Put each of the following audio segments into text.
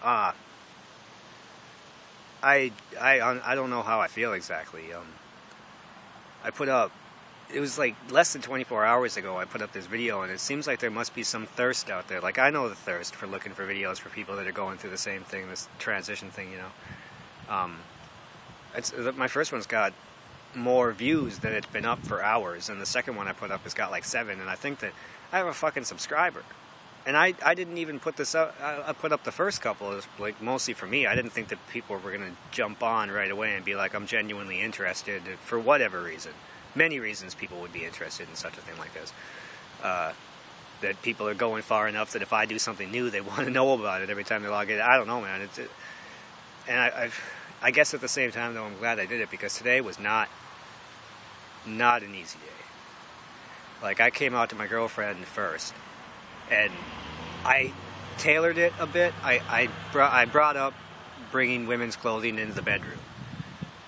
Uh, I don't know how I feel exactly. I put up, it was like less than 24 hours ago I put up this video, and it seems like there must be some thirst out there. Like, I know the thirst for looking for videos for people that are going through the same thing, this transition thing, you know. My first one's got more views than it's been up for hours, and the second one I put up has got like 7, and I think that I have a fucking subscriber. And I didn't even put this up. I put up the first couple, like, mostly for me. I didn't think that people were going to jump on right away and be like, I'm genuinely interested for whatever reason. Many reasons people would be interested in such a thing like this. That people are going far enough that if I do something new, they want to know about it every time they log in. I don't know, man. And I guess at the same time, though, I'm glad I did it, because today was not an easy day. Like, I came out to my girlfriend first, and I tailored it a bit. I brought up bringing women's clothing into the bedroom,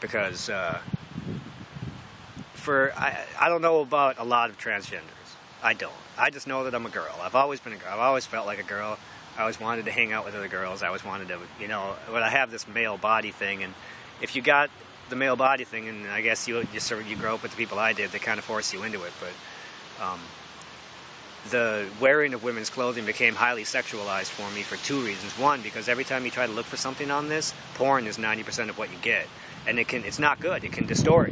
because I don't know about a lot of transgenders. I don't. I just know that I'm a girl. I've always been a girl. I've always felt like a girl. I always wanted to hang out with other girls. I always wanted to, you know, but I have this male body thing, and if you got the male body thing, and I guess you grow up with the people I did, they kind of force you into it, but the wearing of women's clothing became highly sexualized for me for 2 reasons. One, because every time you try to look for something on this, porn is 90% of what you get, and it's not good. It can distort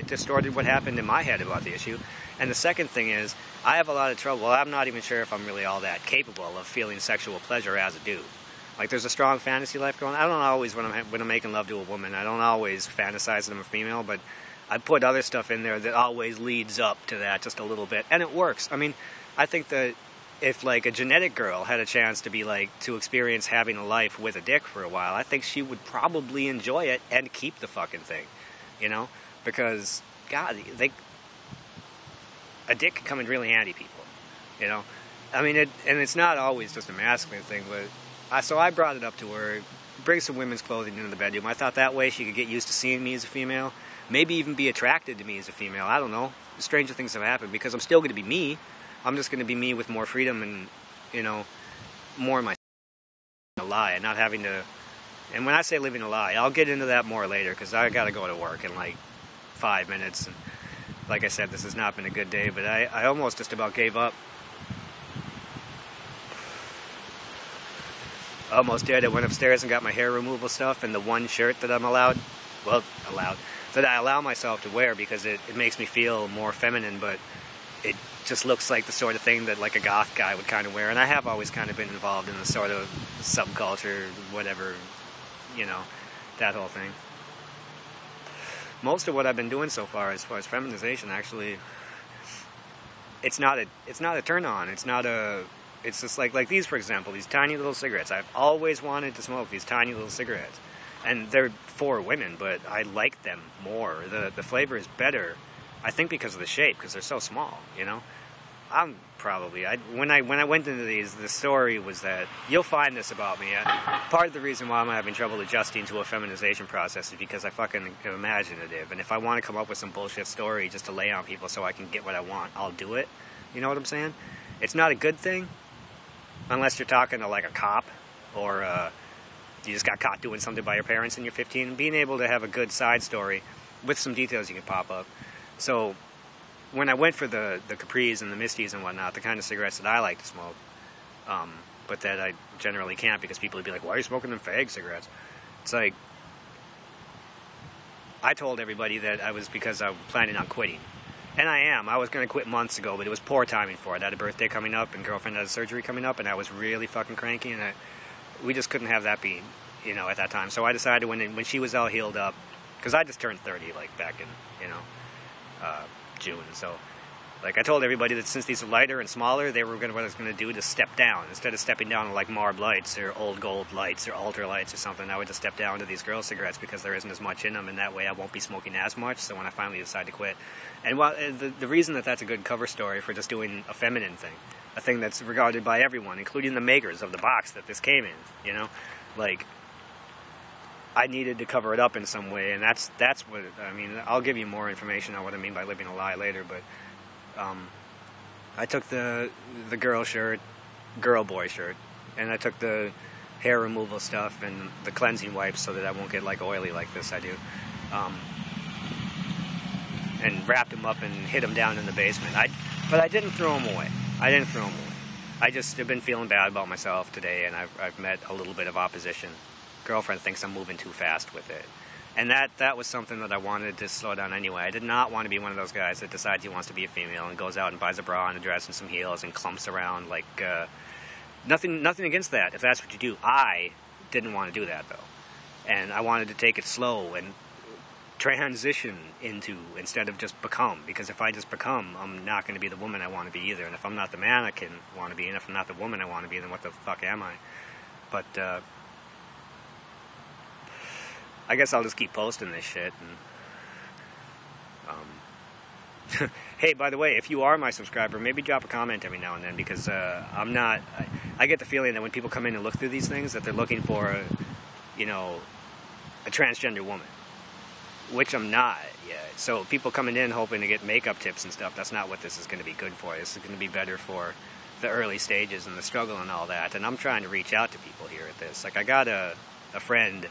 distorted what happened in my head about the issue. And the second thing is, I have a lot of trouble. I'm not even sure if I'm really all that capable of feeling sexual pleasure as a dude. Like, there's a strong fantasy life going on. I don't always, when I'm making love to a woman, I don't always fantasize that I'm a female, but I put other stuff in there that always leads up to that just a little bit, and it works. I mean, I think that if, like, a genetic girl had a chance to be, like, to experience having a life with a dick for a while, I think she would probably enjoy it and keep the fucking thing, you know? Because, God, a dick can come in really handy, people, you know? I mean, and it's not always just a masculine thing, but so I brought it up to her, bring some women's clothing into the bedroom. I thought that way she could get used to seeing me as a female, maybe even be attracted to me as a female. I don't know. Stranger things have happened, because I'm still going to be me. I'm just going to be me with more freedom and, you know, more of my lie, and not having to. And when I say living a lie, I'll get into that more later, because I got to go to work in like 5 minutes. And like I said, this has not been a good day, but I almost just about gave up. Almost did. I went upstairs and got my hair removal stuff and the one shirt that I'm that I allow myself to wear, because it makes me feel more feminine, but it just looks like the sort of thing that, like, a goth guy would kind of wear. And I have always kind of been involved in the sort of subculture, whatever, you know, that whole thing. Most of what I've been doing so far, as far as feminization, actually, it's not a turn on. It's just like these, for example, these tiny little cigarettes. I've always wanted to smoke these tiny little cigarettes. And they're for women, but I like them more. The flavor is better, I think, because of the shape, because they're so small, you know? When I went into these, the story was that, you'll find this about me. Part of the reason why I'm having trouble adjusting to a feminization process is because I fucking am imaginative. And if I want to come up with some bullshit story just to lay on people so I can get what I want, I'll do it. You know what I'm saying? It's not a good thing, unless you're talking to, like, a cop, or you just got caught doing something by your parents and you're 15. Being able to have a good side story with some details you can pop up. So when I went for the Capris and the Misties and whatnot, the kind of cigarettes that I like to smoke, but that I generally can't, because people would be like, why are you smoking them fag cigarettes? It's like, I told everybody that because I was planning on quitting. And I am. I was going to quit months ago, but it was poor timing for it. I had a birthday coming up, and girlfriend had a surgery coming up, and I was really fucking cranky, and we just couldn't have that be, you know, at that time. So I decided when she was all healed up, because I just turned 30, like, back in, you know, June. So, like, I told everybody that since these are lighter and smaller, what I was going to do to step down. Instead of stepping down to, like, Marb lights or Old Gold lights or Ultra lights or something, I would just step down to these girl cigarettes, because there isn't as much in them, and that way I won't be smoking as much. So when I finally decide to quit, and while the reason that's a good cover story for just doing a feminine thing, a thing that's regarded by everyone, including the makers of the box that this came in, you know, like, I needed to cover it up in some way, and that's what, I mean, I'll give you more information on what I mean by living a lie later, but I took the girl boy shirt, and I took the hair removal stuff and the cleansing wipes so that I won't get like oily like this I do. And wrapped them up and hid them down in the basement. But I didn't throw them away. I didn't throw them away. I just have been feeling bad about myself today, and I've met a little bit of opposition. Girlfriend thinks I'm moving too fast with it. And that was something that I wanted to slow down anyway. I did not want to be one of those guys that decides he wants to be a female and goes out and buys a bra and a dress and some heels and clumps around like... Nothing against that, if that's what you do. I didn't want to do that, though. And I wanted to take it slow and transition into instead of just become. Because if I just become, I'm not going to be the woman I want to be either. And if I'm not the man I can want to be, and if I'm not the woman I want to be, then what the fuck am I? But, I guess I'll just keep posting this shit. And, hey, by the way, if you are my subscriber, maybe drop a comment every now and then, because I'm not... I get the feeling that when people come in and look through these things, that they're looking for, a transgender woman, which I'm not yet. So people coming in hoping to get makeup tips and stuff, that's not what this is going to be good for. This is going to be better for the early stages and the struggle and all that. And I'm trying to reach out to people here at this. Like, I got a friend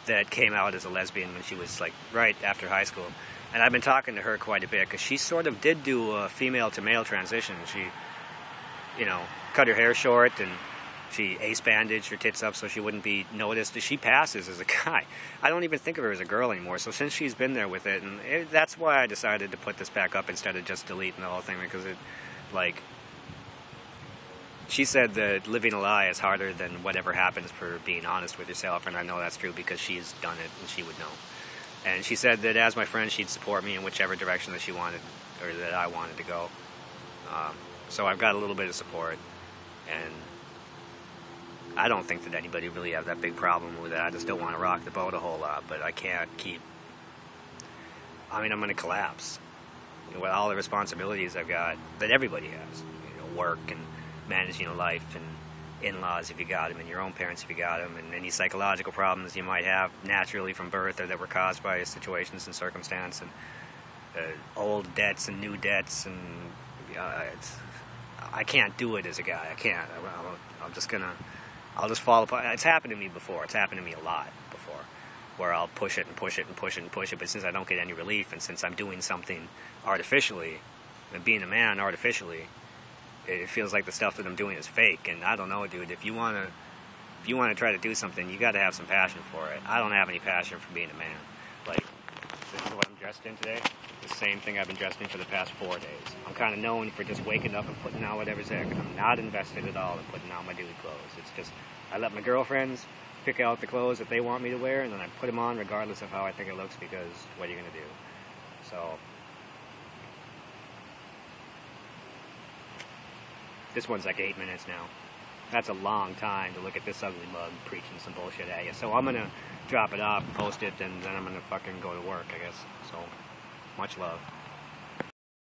that came out as a lesbian when she was, like, right after high school. And I've been talking to her quite a bit, because she sort of did do a female-to-male transition. She, cut her hair short, and she ace-bandaged her tits up so she wouldn't be noticed. She passes as a guy. I don't even think of her as a girl anymore, so since she's been there with it, and that's why I decided to put this back up instead of just deleting the whole thing, because she said that living a lie is harder than whatever happens for being honest with yourself, and I know that's true because she's done it, and she would know. And she said that as my friend, she'd support me in whichever direction that she wanted, or that I wanted to go. So I've got a little bit of support, and I don't think that anybody really has that big problem with it. I just don't want to rock the boat a whole lot, but I can't keep... I'm going to collapse. With all the responsibilities I've got, that everybody has. Work and managing a life, and in-laws if you got them, and your own parents if you got them, and any psychological problems you might have naturally from birth or that were caused by situations and circumstance, and old debts and new debts, and I can't do it as a guy. I can't. I'll just fall apart. It's happened to me before. It's happened to me a lot before, where I'll push it and push it and push it and push it, but since I don't get any relief, and since I'm doing something artificially, and being a man artificially, it feels like the stuff that I'm doing is fake. And I don't know, dude, if you want to try to do something, you got to have some passion for it. I don't have any passion for being a man. Like, this is what I'm dressed in today. The same thing I've been dressed in for the past 4 days. I'm kind of known for just waking up and putting on whatever's there, because I'm not invested at all in putting on my dude clothes. It's just, I let my girlfriends pick out the clothes that they want me to wear, and then I put them on regardless of how I think it looks, because what are you going to do? So... this one's like 8 minutes now. That's a long time to look at this ugly mug preaching some bullshit at you. So I'm going to drop it off, post it, and then I'm going to fucking go to work, I guess. So, much love.